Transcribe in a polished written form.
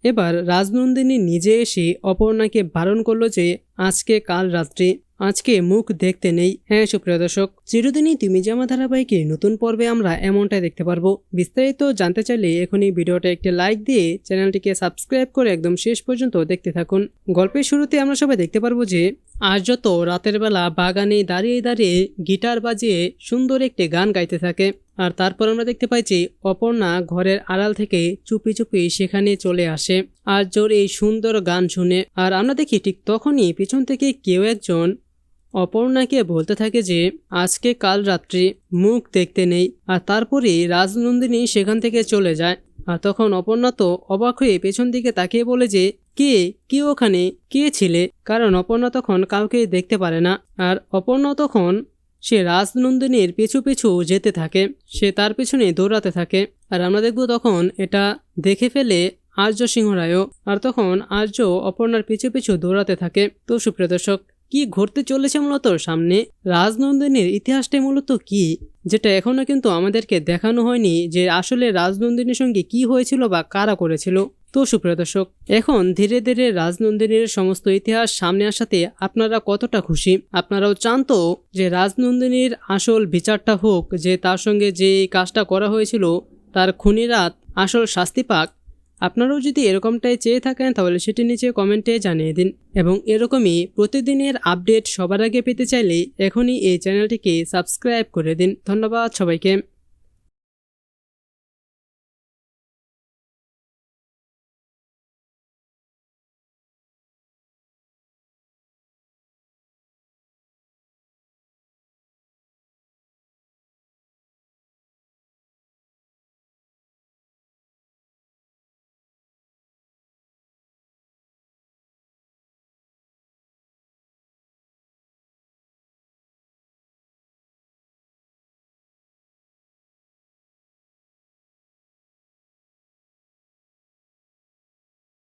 এবার রাজনন্দিনী নিজে এসে অপর্ণাকে বারণ করলো যে আজকে কাল রাত্রি আজকে মুখ দেখতে নেই। হ্যাঁ সুপ্রিয় দর্শক, চিরদিনই তুমি যে আমার ধারাবাহিকের নতুন পর্বে আমরা এমনটাই দেখতে পারবো। বিস্তারিত জানতে চাইলে এখনই ভিডিওটা একটি লাইক দিয়ে চ্যানেলটিকে সাবস্ক্রাইব করে একদম শেষ পর্যন্ত দেখতে থাকুন। গল্পের শুরুতে আমরা সবাই দেখতে পারবো যে আর্যত রাতের বেলা বাগানে দাঁড়িয়ে দাঁড়িয়ে গিটার বাজিয়ে সুন্দর একটি গান গাইতে থাকে। আর তারপর আমরা দেখতে পাই যে অপর্ণা ঘরের আড়াল থেকে চুপি চুপি সেখানে চলে আসে আর্যর এই সুন্দর গান শুনে। আর আমরা দেখি ঠিক তখনই পিছন থেকে কেউ একজন অপর্ণাকে বলতে থাকে যে আজকে কাল রাত্রি মুখ দেখতে নেই। আর তারপরে রাজনন্দিনী সেখান থেকে চলে যায়। আর তখন অপর্ণা তো অবাক হয়ে পেছন দিকে তাকিয়ে বলে যে কে ওখানে, কে ছিলে? কারণ অপর্ণা তখন কাউকে দেখতে পারে না। আর অপর্ণা তখন সে রাজনন্দিনীর পিছু পিছু যেতে থাকে, সে তার পিছনে দৌড়াতে থাকে। আর আমরা দেখব তখন এটা দেখে ফেলে আর্য সিংহ রায়ও। আর তখন আর্য অপর্ণার পিছু পিছু দৌড়াতে থাকে। তো সুপ্রিয় দর্শক, কি ঘটতে চলেছে মূলত সামনে, রাজনন্দিনীর ইতিহাসটাই মূলত কি, যেটা এখনো কিন্তু আমাদেরকে দেখানো হয়নি যে আসলে রাজনন্দিনীর সঙ্গে কি হয়েছিল বা কারা করেছিল। তো সুপ্রিয় দর্শক, এখন ধীরে ধীরে রাজনন্দিনীর সমস্ত ইতিহাস সামনে আসাতে আপনারা কতটা খুশি? আপনারাও চান তো যে রাজনন্দিনীর আসল বিচারটা হোক, যে তার সঙ্গে যে কাজটা করা হয়েছিল তার খুনিরা আসল শাস্তি পাক? আপনারাও যদি এরকমটাই চেয়ে থাকেন তাহলে সেটি নিচে কমেন্টে জানিয়ে দিন। এবং এরকমই প্রতিদিনের আপডেট সবার আগে পেতে চাইলে এখনই এই চ্যানেলটিকে সাবস্ক্রাইব করে দিন। ধন্যবাদ সবাইকে।